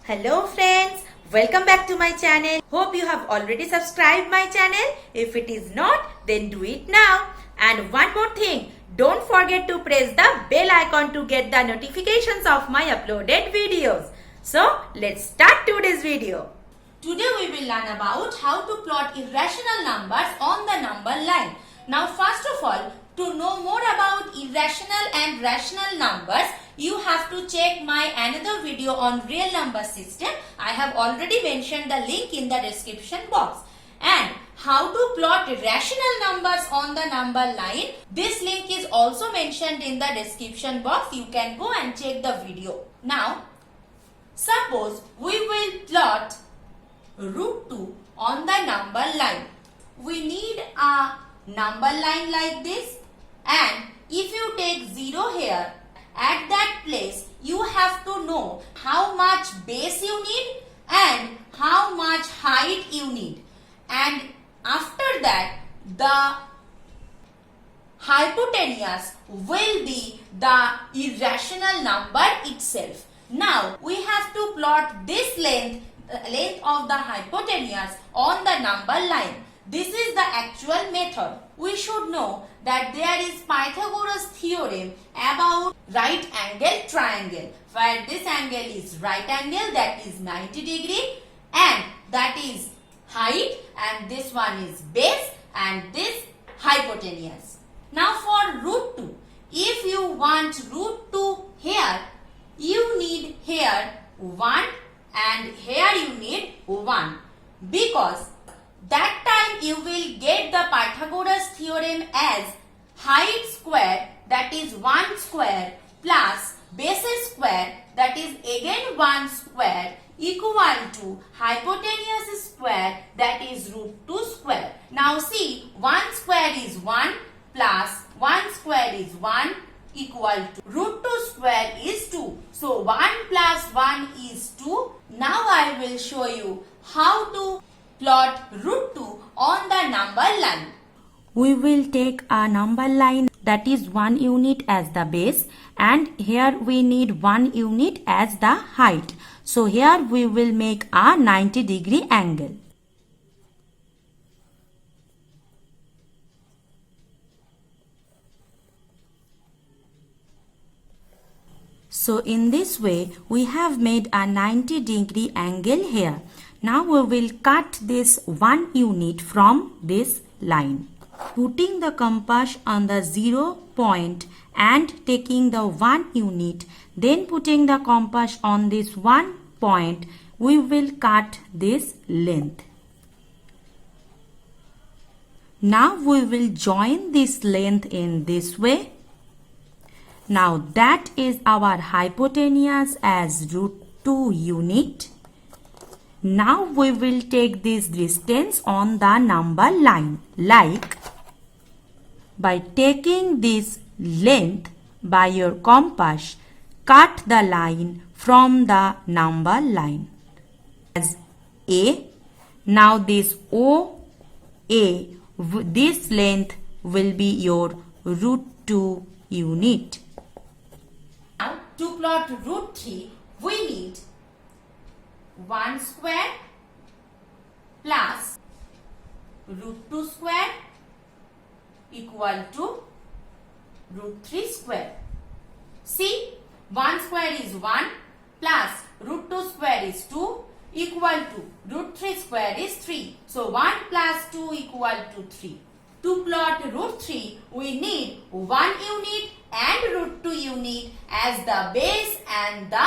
Hello friends, welcome back to my channel. Hope you have already subscribed my channel. If it is not, then do it now. And one more thing, don't forget to press the bell icon to get the notifications of my uploaded videos. So let's start today's video. Today we will learn about how to plot irrational numbers on the number line. Now first of all, to know more about irrational and rational numbers, you have to check my another video on real number system. I have already mentioned the link in the description box. And how to plot rational numbers on the number line, this link is also mentioned in the description box. You can go and check the video. Now, suppose we will plot root 2 on the number line. We need a number line like this, and if you take 0 here, at that place you have to know how much base you need and how much height you need, and after that the hypotenuse will be the irrational number itself. Now we have to plot this length of the hypotenuse on the number line. This is the actual method. We should know that there is Pythagoras theorem about right angle triangle, where this angle is right angle, that is 90 degree, and that is height, and this one is base, and this hypotenuse. Now for root 2, if you want root 2 here, you need here 1 and here you need 1, because that time you will get the Pythagoras theorem as height square, that is 1 square, plus base square, that is again 1 square, equal to hypotenuse square, that is root 2 square. Now see, 1 square is 1 plus 1 square is 1 equal to root 2 square is 2. So 1 plus 1 is 2. Now I will show you how to plot root 2 on the number line. We will take a number line that is 1 unit as the base, and here we need 1 unit as the height. So here we will make a 90 degree angle. So in this way we have made a 90 degree angle here. Now we will cut this 1 unit from this line. Putting the compass on the 0 point and taking the 1 unit, then putting the compass on this 1 point, we will cut this length. Now we will join this length in this way. Now that is our hypotenuse as root 2 unit. Now we will take this distance on the number line, like by taking this length by your compass, cut the line from the number line as A. Now this OA, this length will be your root 2 unit. Now to plot root 3, we need 1 square plus root 2 square equal to root 3 square. See, 1 square is 1 plus root 2 square is 2 equal to root 3 square is 3. So 1 plus 2 equal to 3. To plot root 3, we need 1 unit and root 2 unit as the base and the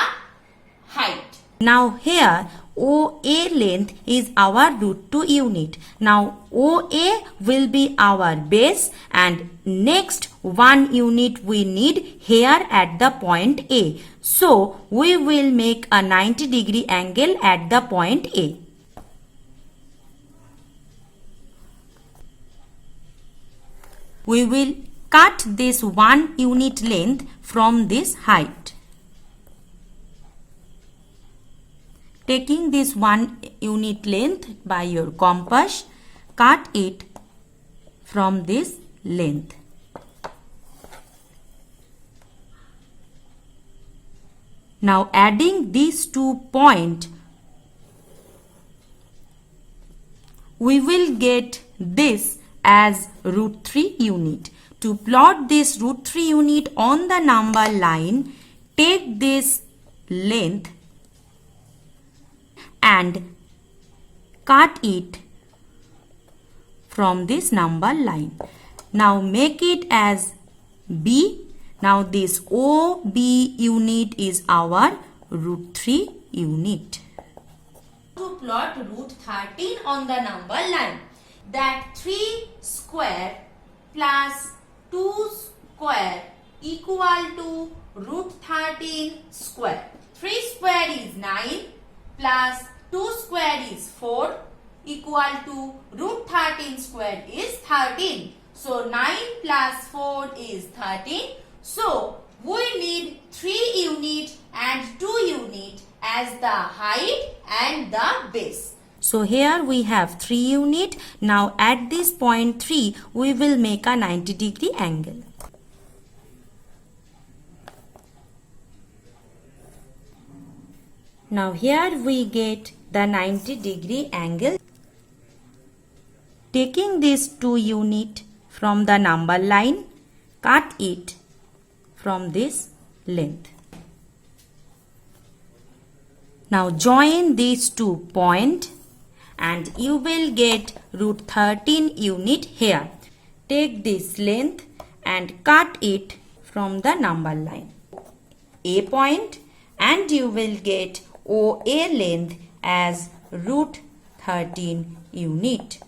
height. Now here OA length is our root 2 unit. Now OA will be our base, and next 1 unit we need here at the point A. So we will make a 90 degree angle at the point A. We will cut this 1 unit length from this height. Taking this 1 unit length by your compass, cut it from this length. Now adding these 2 points, we will get this as root 3 unit. To plot this root 3 unit on the number line, take this length and cut it from this number line. Now make it as B. Now this OB unit is our root 3 unit. To plot root 13 on the number line, that 3 square plus 2 square equal to root 13 square. 3 square is 9 plus 2 square is 4 equal to root 13 square is 13. So 9 plus 4 is 13. So we need 3 unit and 2 unit as the height and the base. So here we have 3 unit. Now at this point 3, we will make a 90-degree angle. Now here we get the 90-degree angle. Taking this 2 unit from the number line, cut it from this length. Now join these 2 points and you will get root 13 unit here. Take this length and cut it from the number line. A point, and you will get OA length as root 13 unit.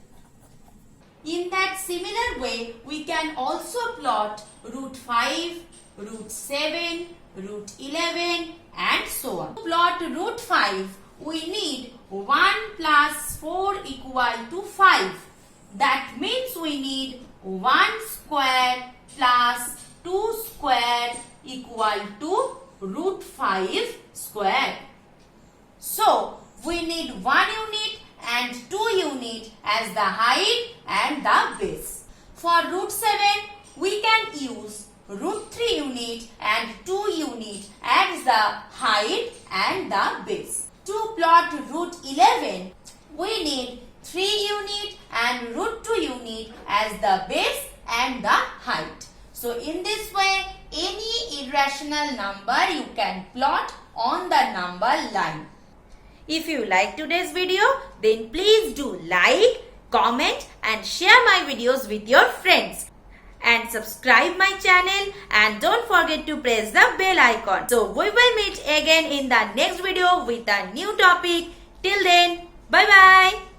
In that similar way, we can also plot root 5, root 7, root 11 and so on. To plot root 5, we need 1 plus 4 equal to 5. That means we need 1 square plus 2 square equal to root 5 square. So, we need 1 unit and 2 unit as the height and the base. For root 7, we can use root 3 unit and 2 unit as the height and the base. To plot root 11, we need 3 unit and root 2 unit as the base and the height. So in this way, any irrational number you can plot on the number line. If you like today's video, then please do like, comment and share my videos with your friends. And subscribe my channel and don't forget to press the bell icon. So we will meet again in the next video with a new topic. Till then, bye bye.